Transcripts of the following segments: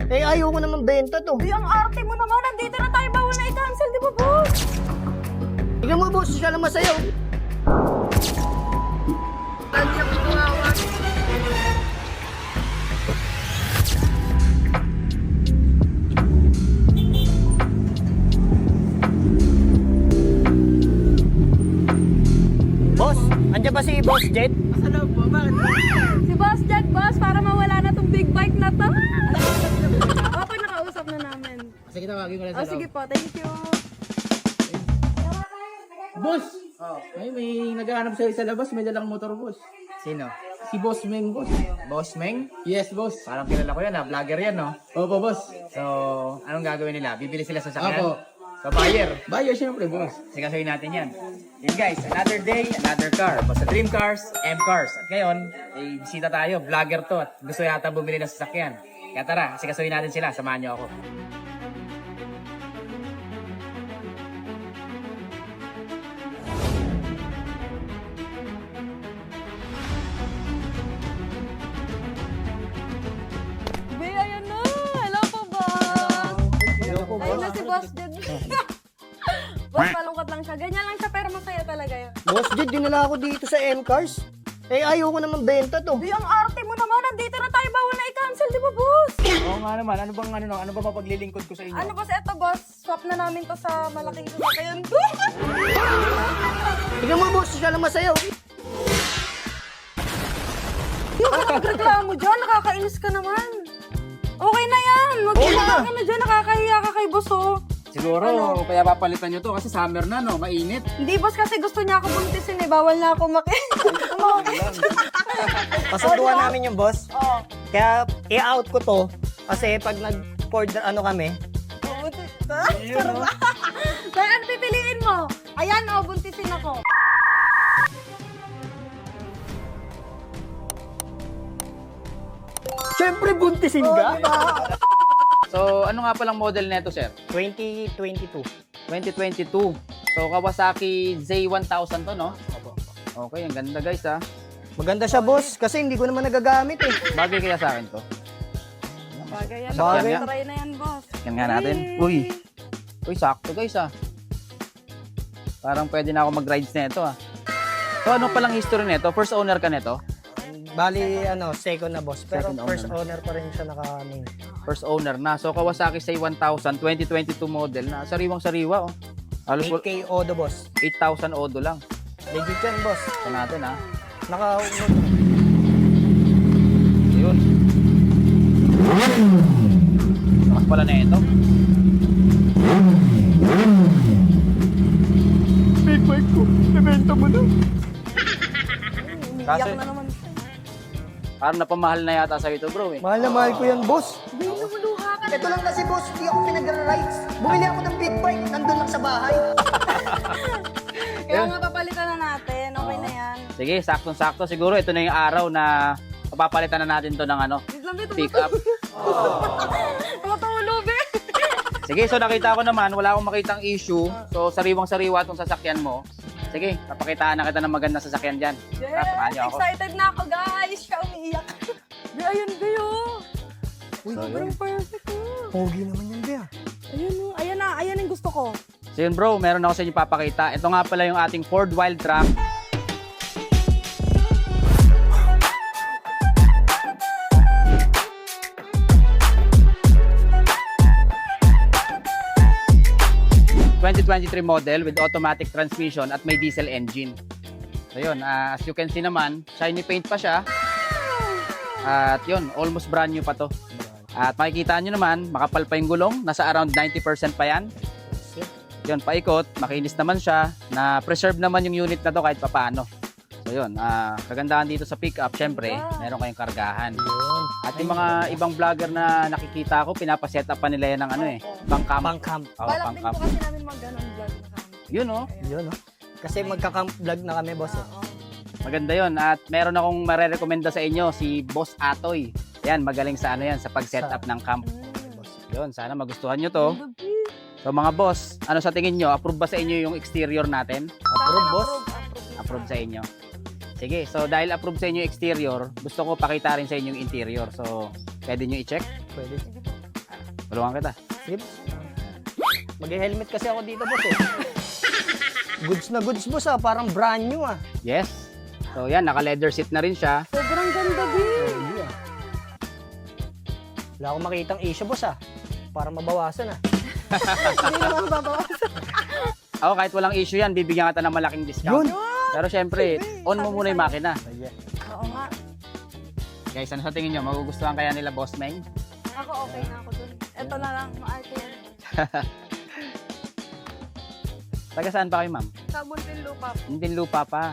Eh, ayaw ko naman benta to. Ay, ang arte mo naman. Nandito na tayo. Bawal na i-cancel, di ba, boss? Tingnan mo, boss, siya lang masayaw. Boss, andyan ba si Boss Jet? Si Boss Jack, boss, para mawala na tong big bike na to. Pag nakausap na namin. Sige, tawagin ko lang Oh, sige po. Thank you. Boss! Ay, may naghahanap sa'yo sa labas. May dalang motor, boss. Sino? Si Boss Meng, boss. Boss Meng? Yes, boss. Parang kilala ko yan ha, vlogger yan no? Opo, boss. So, anong gagawin nila? Bibili sila sa sakyan? Opo. So, buyer. Bayo, syempre, boss. Sigasuhin natin yan. Yun guys, another day, another car. Basta Dream Cars, M Cars. At ngayon, ay bisita tayo, vlogger to at gusto yata bumili ng sasakyan. Kaya tara, sigasuhin natin sila, samahan niyo ako. Be, ayan na. Hello po, boss. Hello po, Ayun na si Boss Jack. Boss, malungkot lang siya. Ganyan lang siya, pero masaya talaga yun. Boss Jet, dinala ako dito sa M-Cars. Eh, ayaw ko naman benta to. Be, ang arte mo naman. Nandito na tayo. Bawal na i-cancel, di ba, boss? Oo nga naman, ano ba mapaglilingkod ko sa inyo? Ano, boss? Eto, boss. Swap na namin to sa malaking sasakyan. Tingnan mo, boss, siya lang masayaw. Yung nagreklamo dyan, nakakainis ka naman. Okay na yan. Mag-iingat ka na dyan, nakakahiya ka kay boss, oh. Siguro, kaya papalitan nyo to kasi summer na no, mainit. Hindi, boss, kasi gusto niya ako buntisin eh. Bawal na ako Pasunduan namin yung boss. Oo. Kaya, i-out ko to. Kasi pag nag-order ano kami, Buntis ka? Saan ano pipiliin mo? Ayan, oh, buntisin ako. syempre buntisin ka. So, ano nga palang model nito, sir? 2022. 2022. So, Kawasaki Z1000 to, no? Okay, ang ganda guys, ha. Maganda siya, boss, kasi hindi ko naman nagagamit eh. Bagay kaya sa akin to. Bagay yan, Bagay. boss. Try na yan, boss. Yan nga natin. Uy, sakto guys, ha. Parang pwede na ako mag-rides nito, ha. So, ano palang history nito? First owner ka nito? Bali, second na boss. Pero Second first owner. owner pa rin siya naka-main. First owner na. So, Kawasaki Z1000, 2022 model na. Sariwang-sariwa, oh. Halos 8K Odo, boss. 8,000 odo lang. Legit yan, boss. Ito natin, ha. Naka... Yun. Lakas pala na ito. Big bike ko. Nabenta mo na. Umiiyak Kaso- na naman siya. Parang napamahal na yata sa ito, bro, eh. Mahal na mahal ko yan, boss. Be, lumuluha ka. Ito lang kasi, boss. Hindi ako pinag-rides. Bumili ako ng big bike. Nandun lang sa bahay. Kaya nga papalitan na natin. Okay na yan. Sige, saktong-sakto. Siguro ito na yung araw na papapalitan na natin to ng ano, Wait lang, be, pick up. tumatulo, be. Sige, so nakita ko naman, wala akong makitang issue. So, sariwang-sariwa itong sasakyan mo. Sige, papakitaan na kita ng magandang sasakyan dyan. Tara, samahan niyo Yes, ako. excited na ako, guys. Siya umiiyak. Be, ayun, be, oh. Uy, So, sobrang perfect, oh. Pogi naman yan, Bea. Ayun, oh. Ayan na, ayan yung gusto ko. So yun bro, meron ako sa inyo papakita. Ito nga pala yung ating Ford Wildtrak. ...2023 model with automatic transmission at may diesel engine. So yun, as you can see naman, shiny paint pa siya. At yun, almost brand new pa to. At makikita nyo naman, makapal pa yung gulong. Nasa around 90% pa yan. Yun, paikot, makinis naman siya, na preserve naman yung unit na to kahit papaano. So yun, kagandahan dito sa pickup, syempre, meron kayong kargahan. At yung mga ibang vlogger na nakikita ko, pinapaset up pa nila yan ng ano eh, pang-camp. Pang-camp. Oo, Balak din pang-camp. po kasi namin mag-ganon vlog na kami. Yun oh, Yun, no? Kasi magka-camp vlog na kami, boss. Eh. Oo. maganda yun. At meron akong marerekomenda sa inyo, si Boss Atoy. Yan, magaling sa ano yan, sa pag-set up ng camp. Yun, sana magustuhan nyo to. So mga boss, ano sa tingin nyo? Approve ba sa inyo yung exterior natin? Approve, boss. Approve sa inyo. Sige, so dahil approve sa inyo yung exterior, gusto ko pakita rin sa inyo yung interior. So, pwede nyo i-check. Pwede. Tulungan kita. Sige, boss. Mag-helmet kasi ako dito, boss eh. Goods na goods, boss ah. Parang brand new ah. Yes. So yan, naka-leather seat na rin siya. Sobrang ganda, babe. Hindi ah. Wala akong makitang issue, boss ah. Para mabawasan ah. Hindi naman babawasan. Ako, kahit walang issue yan, bibigyan kita ng malaking discount. Yun. Pero syempre, on mo muna yung makina. Ayan. Oo nga. Guys, ano sa tingin nyo? Magugustuhan kaya nila Boss Meng? Ako okay na ako dun. Ito na lang, maarte yan. Taga saan pa kayo, ma'am? Sa Muntinlupa. Hindi lupa pa.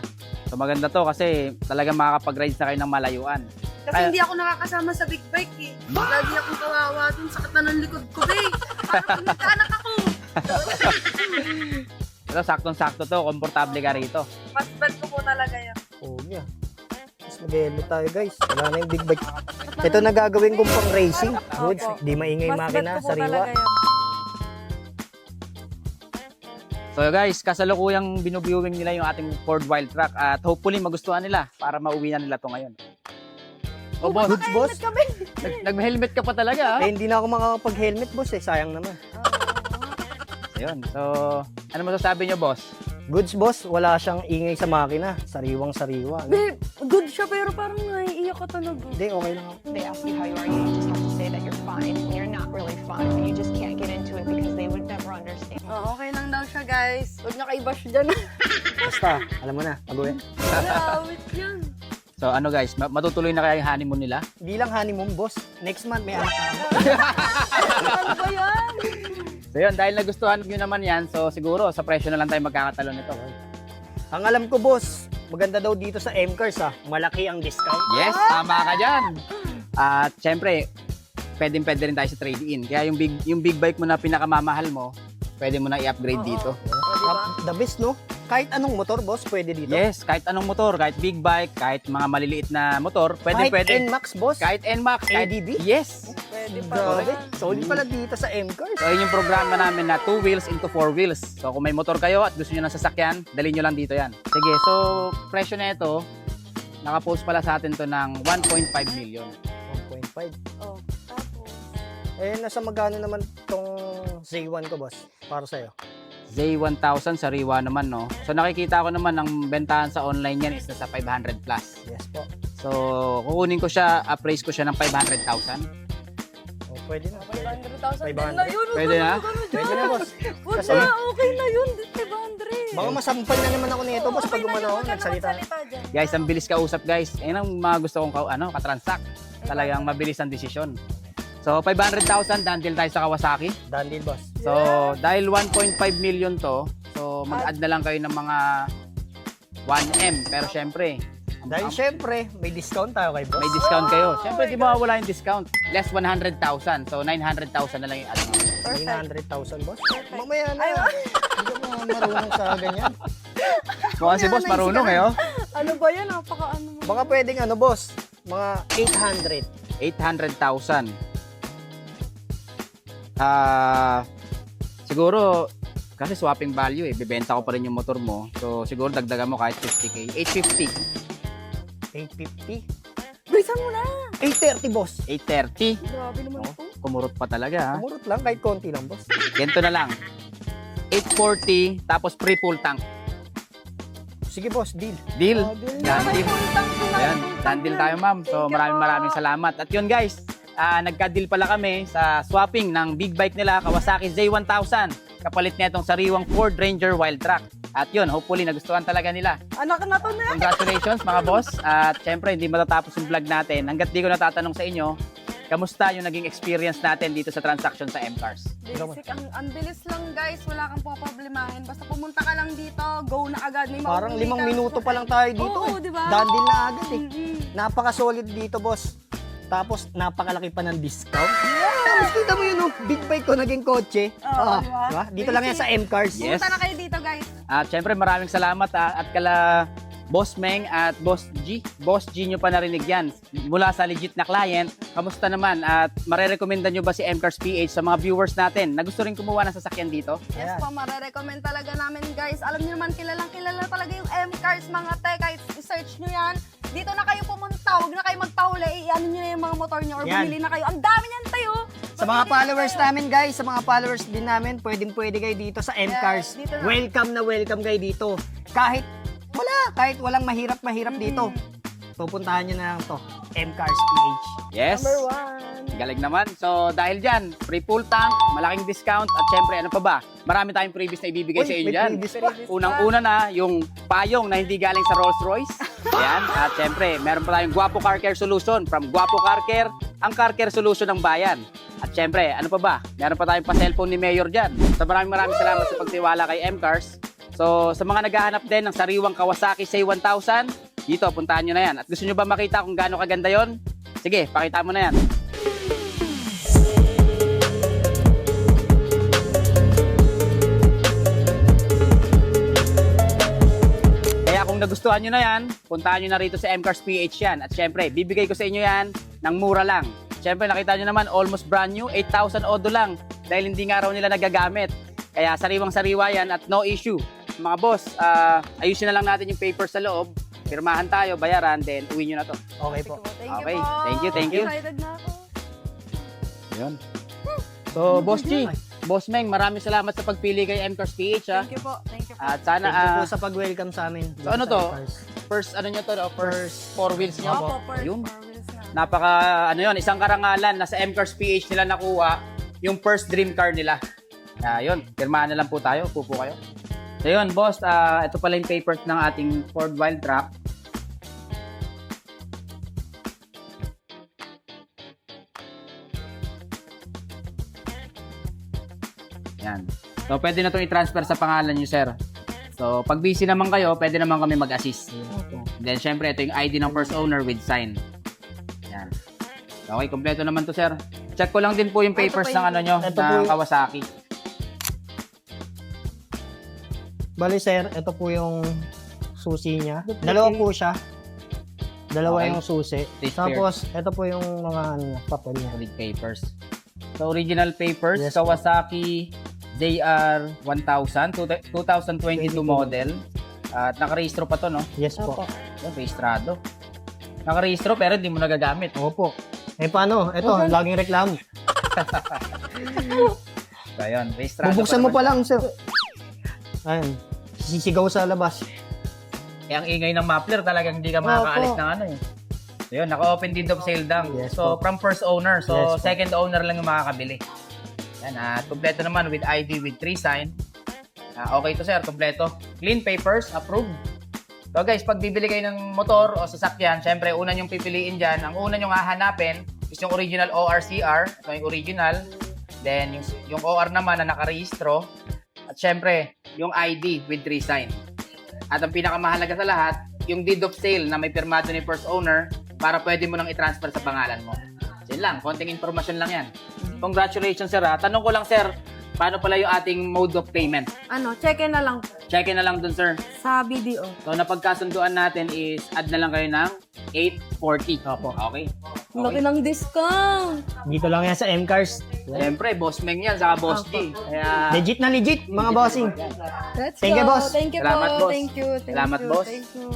So maganda to kasi talagang makakapag-ride na kayo ng malayuan. Kasi hindi ako nakakasama sa big bike eh. Lagi akong kawawa dun, sakit na ng likod ko, babe. Parang nagkaanak ako. Pero saktong-sakto to, komportable ka rito. Mas bad ko po talaga yan. Oo niya. Mas mag-helmet tayo guys. Wala na yung big bike. Ito na gagawin kong pang racing. Goods. Opo. Di maingay yung Mas makina. bad ko po Sariwa. talaga yan. So guys, kasalukuyang binubiewing nila yung ating Ford Wildtrak at hopefully magustuhan nila para mauwi na nila to ngayon. O boss, Goods, boss. Kami. nag-helmet ka pa talaga ha? Eh, hindi na ako makakapag-helmet, boss eh. Sayang naman. Ayun, so ano masasabi nyo boss? Goods, boss. Wala siyang ingay sa makina. Sariwang-sariwa. Babe, good siya pero parang naiiyak ka talaga. Hindi, okay lang ako. They ask you how you are, you just have to say that you're fine, and you're not really fine. You just can't get into it because they would never understand. Okay lang daw siya, guys. Huwag niya kaibash dyan. Basta, alam mo na. Pag-uwi. Awit yan. So ano guys, matutuloy na kaya yung honeymoon nila? Hindi lang honeymoon, boss. Next month, may anak na ako. Ano ba yan? So yun, dahil nagustuhan nyo naman yan, so siguro sa presyo na lang tayo magkakatalo nito. Ang alam ko, boss, maganda daw dito sa M-Cars ah. Malaki ang discount. Yes, tama ka dyan! At syempre, pwede rin tayo sa trade-in. Kaya yung big bike mo na pinakamamahal mo, pwede mo na i-upgrade dito. The best, no? Kahit anong motor, boss, pwede dito. Yes, kahit anong motor, kahit big bike, kahit mga maliliit na motor, Kahit pwede. NMAX, boss. Kahit NMAX, kahit ADB? Yes! Pwede pa. Grabe. Solid pala dito sa M-Cars. So yun yung programa namin na 2 wheels into 4 wheels. So kung may motor kayo at gusto nyo ng sasakyan, dalhin nyo lang dito yan. Sige, so presyo na ito, nakapost pala sa atin to ng 1.5 million. 1.5. Oh, tapos. Eh, nasa magkano naman tong Z1 ko, boss? Para sa'yo. Z1000 sariwa naman, no? So nakikita ko naman ang bentahan sa online yan is nasa 500 plus. Yes po. So kukunin ko siya, appraise ko siya ng 500,000. Oh, pwede na. 500,000 din 500. na yun. Pwede na? Pwede na, boss. Wag Kasi- na, okay na yun. 500. Baka masampal na naman ako nito, boss, pag umano ako, nagsalita. dyan. Guys, ang bilis kausap, guys. Yan ang mga gusto kong katransact. Talagang mabilis ang desisyon. So 500,000, dandil tayo sa Kawasaki. Done deal, boss. So, dahil 1.5 million to, so mag-add na lang kayo ng mga 1M. Pero syempre, Dahil syempre, may discount tayo kay boss. may discount kayo. Syempre, di ba wala yung discount? Less 100,000. So, 900,000 na lang yung add mo. 900,000, boss. Mamaya na. Hindi ko marunong sa ganyan. Mukhang si boss marunong eh, oh. Ano ba yan? Napaka ano mo. Baka pwedeng ano, boss? Mga 800. 800,000. Siguro, kasi swapping value eh. Bibenta ko pa rin yung motor mo. So, siguro dagdagan mo kahit 50k. 850. 850. Bilisan mo na. 830, boss. 830. Grabe naman Oh, ito. kumurot pa talaga, ha? Kumurot lang, kahit konti lang, boss. Ganito na lang. 840, tapos pre-full tank. Sige, boss, deal. Deal. Oh, deal Yan, na. deal. Ayan, done deal tayo, ma'am. So, maraming salamat. At yun, guys, nagka-deal pala kami sa swapping ng big bike nila, Kawasaki Z1000. Kapalit niya itong sariwang Ford Ranger Wildtrak. At yun, hopefully nagustuhan talaga nila. Anak na to na. Congratulations mga boss. At syempre, hindi matatapos yung vlog natin. Hanggat di ko natatanong sa inyo, kamusta yung naging experience natin dito sa transaction sa M-Cars? Basic, ang bilis lang guys. Wala kang poproblemahin. Basta pumunta ka lang dito, go na agad. May Parang mauwi 5 ka. minuto pa lang tayo dito Oo, eh. diba? Done deal na agad eh. Mm-mm. Napaka-solid dito, boss. Tapos, napakalaki pa ng discount. Tapos, kita mo yun, oh, big bike ko naging kotse. Oo, Ah, diba? Dito lang yan sa M-Cars. Yes. Pumunta na kayo dito guys. At syempre, maraming salamat at kala Boss Meng at Boss G. Boss G nyo pa narinig yan. Mula sa legit na client, kamusta naman? At marerekomenda nyo ba si M-Cars PH sa mga viewers natin na gusto rin kumuha ng sasakyan dito? Yes Ayan. po, marirecommend talaga namin guys. Alam niyo naman, kilalang kilala talaga yung M-Cars mga te. Kahit i-search nyo yan, dito na kayo pumunta. Huwag na kayo magpahuli. I-ano nyo na yung mga motor nyo or Yan. bumili na kayo. Ang dami niyan tayo. Sa mga followers namin guys, sa mga followers din namin, pwede kayo dito sa M-Cars. dito na. Welcome kayo dito. Kahit walang mahirap dito. Pupuntahan nyo na lang to, M-Cars PH. Yes. Number 1. Galing naman. So, dahil dyan, free full tank, malaking discount, at syempre, ano pa ba? Marami tayong previous na ibibigay Uy, sa inyo may dyan. previous pa. Unang-una na, yung payong na hindi galing sa Rolls Royce. Ayan. At syempre, meron pa tayong Guapo Car Care Solution. From Guapo Car Care, ang car care solution ng bayan. At syempre, ano pa ba? Meron pa tayong pa-cellphone ni Mayor dyan. So, maraming salamat sa pagtiwala kay M-Cars. So, sa mga naghahanap din ng sariwang Kawasaki Say 1000, dito, puntahan nyo na yan. At gusto nyo ba makita kung gaano kaganda yon? Sige, pakita mo na yan. Kaya kung nagustuhan nyo na yan, puntahan nyo na rito sa M-Cars PH yan. At syempre, bibigay ko sa inyo yan ng mura lang. Syempre, nakita nyo naman, almost brand new, 8,000 odo lang. Dahil hindi nga raw nila nagagamit. Kaya sariwang-sariwa yan at no issue. Mga boss, ayusin na lang natin yung papers sa loob. Pirmahan tayo, bayaran, then uwi nyo na to. Okay po. Okay, thank you. Excited na ako. Yun. So, Boss G, Boss Meng, maraming salamat sa pagpili kay M-Cars PH, ha? Thank you po. Thank you po. At sana, Thank you po sa pag-welcome sa amin. so ano to? M-Cars. First, ano nyo to, no? First 4 wheels nyo? Opo, first Ayun. 4 wheels na. Napaka, ano yun, isang karangalan na sa M-Cars PH nila nakuha yung first dream car nila. Yun, pirmahan na lang po tayo, pupo kayo. So yun, boss, ito pala yung papers ng ating Ford Wildtrak. Yan. So, pwede na itong i-transfer sa pangalan nyo, sir. So, pag busy naman kayo, pwede naman kami mag-assist. Then, syempre, ito yung ID ng first owner with sign. Yan. Okay, kompleto naman to, sir. Check ko lang din po yung papers ng ano nyo, Ito po ng yung- Kawasaki. Bali sir, ito po yung susi niya. Dalawa po siya. Dalawa Okay. yung susi. Take Tapos, ito po yung mga papel niya. With papers. So, original papers, Yes, po. Kawasaki JR 1000, 2022 model. At nakarehistro pa to, no? Yes po. Rehistrado. Nakarehistro pero hindi mo nagagamit. Opo. Eh paano? Ito, laging reklamo. So, ayun, rehistrado. Bubuksan mo naman pa siya. lang sir. Ayun. Sisigaw sa labas. Eh, ang ingay ng muffler talagang hindi ka makakaalis ng ano eh. So, yun, naka-open deed of sale down. Yes, So, po. from first owner. So, Yes, po. second owner lang yung makakabili. Yan, at kompleto naman with ID with 3 sign. Okay to sir, kompleto. Clean papers, approved. So guys, pag bibili kayo ng motor o sasakyan, syempre, una nyong pipiliin dyan. Ang una nyong hahanapin is yung original ORCR. Ito yung original. Then, yung OR naman na nakarehistro. At syempre, yung ID with 3 sign. At ang pinakamahalaga sa lahat, yung deed of sale na may pirmado ni first owner para pwede mo nang i-transfer sa pangalan mo. Yan lang, konting informasyon lang yan. Congratulations sir ha. Tanong ko lang sir, paano pala yung ating mode of payment? Ano, check-in na lang Check-in na lang dun sir. sa BDO. So napagkasunduan natin is add na lang kayo ng 840. Opo. Okay. Laki ng discount. Dito lang yan sa M-Cars. Siyempre, Boss Meng yan, saka Boss G. Kaya, Legit na legit, mga bossing. Let's Thank you, go. boss. Thank you Salamat, po. boss. Thank you. Salamat, boss. Thank you.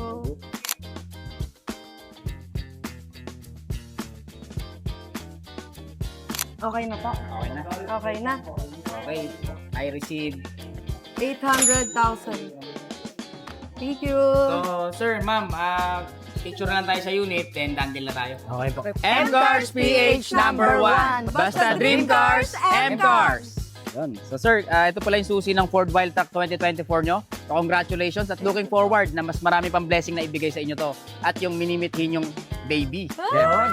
Okay na po. okay na. Okay na. Okay. I received. 800,000. Thank you. So, sir, ma'am, picture na lang tayo sa unit, then dandil na tayo. Okay po. M-Cars PH number 1. Basta Dream Cars, M-Cars. Yun. So sir, ito pala yung susi ng Ford Wildtrak 2024 nyo. So congratulations at looking forward na mas marami pang blessing na ibigay sa inyo to. At yung minimithin yung baby. Yun.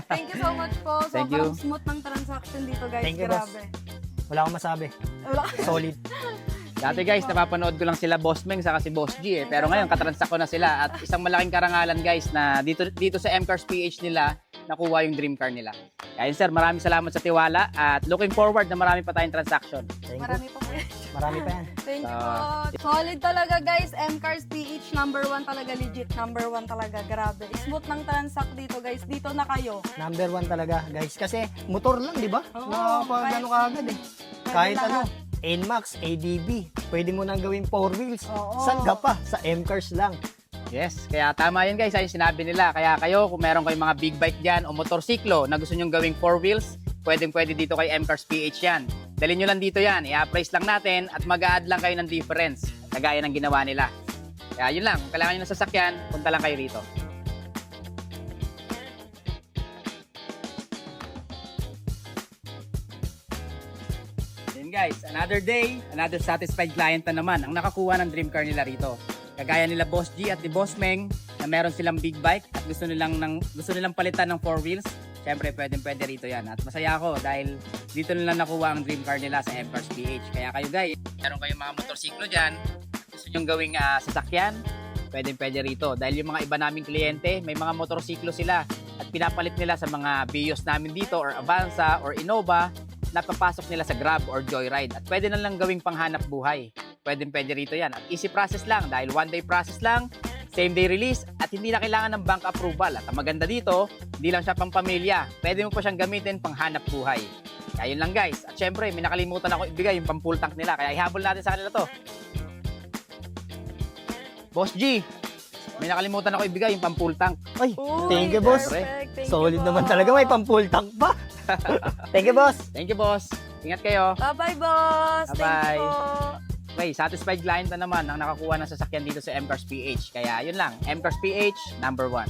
Thank you so much po. Thank Sobrang you. smooth ng transaction dito, guys. Thank you, boss. Grabe. Wala akong masabi. Wala. Solid. Dati guys, napapanood ko lang sila Boss Meng saka si Boss G eh. Pero ngayon, katransak ko na sila. At isang malaking karangalan guys na dito sa M-Cars PH nila, nakuha yung dream car nila. Kaya sir, maraming salamat sa tiwala at looking forward na marami pa tayong transaction. Thank you. Marami pa po. Marami pa yan. Thank you po. Solid talaga, guys. M-Cars PH number 1 talaga. Legit number 1 talaga. Grabe. Smooth ng transact dito, guys. Dito na kayo. Number 1 talaga, guys. Kasi motor lang, di ba? Oo, Nakapagano ka agad eh. Kahit ano, NMAX, ADB. Pwede mo nang gawing 4 wheels. Oo. Saan ka pa? Sa M-Cars lang. Yes, kaya tama yan guys, ay sinabi nila. Kaya kayo, kung meron kayong mga big bike dyan o motorsiklo na gusto nyong gawing 4 wheels, pwede dito kay M-Cars PH yan. Dalhin nyo lang dito yan, i-price lang natin at mag-a-add lang kayo ng difference, kagaya ng ginawa nila. Kaya yun lang, kung kailangan nyo ng sasakyan, punta lang kayo rito. Then guys, another day, another satisfied client na naman ang nakakuha ng dream car nila rito. Kagaya nila Boss G at ni Boss Meng na meron silang big bike at gusto nilang palitan ng 4 wheels. Siyempre, pwede rito yan. At masaya ako dahil dito nila nakuha ang dream car nila sa M-Cars PH. Kaya kayo guys, meron kayong mga motorsiklo dyan, gusto nyong gawing sasakyan, pwede rito. Dahil yung mga iba naming kliyente, may mga motorsiklo sila at pinapalit nila sa mga Vios namin dito or Avanza or Innova na papasok nila sa Grab or Joyride. At pwede na lang gawing panghanap buhay. Pwede rito yan. At easy process lang dahil one day process lang, same day release at hindi na kailangan ng bank approval. At ang maganda dito, hindi lang siya pang pamilya. Pwede mo pa siyang gamitin pang hanap buhay. Kaya yun lang guys. At syempre, may nakalimutan ako ibigay yung pang full tank nila. Kaya ihabol natin sa kanila to. Boss G, may nakalimutan ako ibigay yung pang full tank. Ay, Uy, thank you, boss. perfect. Thank you, Solid boss. naman talaga. May pang-full tank pa. Thank you, boss. Thank you boss. Ingat kayo. Bye-bye, boss. Thank Bye-bye. you po. Okay, satisfied client na naman ang nakakuha ng sasakyan dito sa M-Cars PH. Kaya yun lang, M-Cars PH, number 1.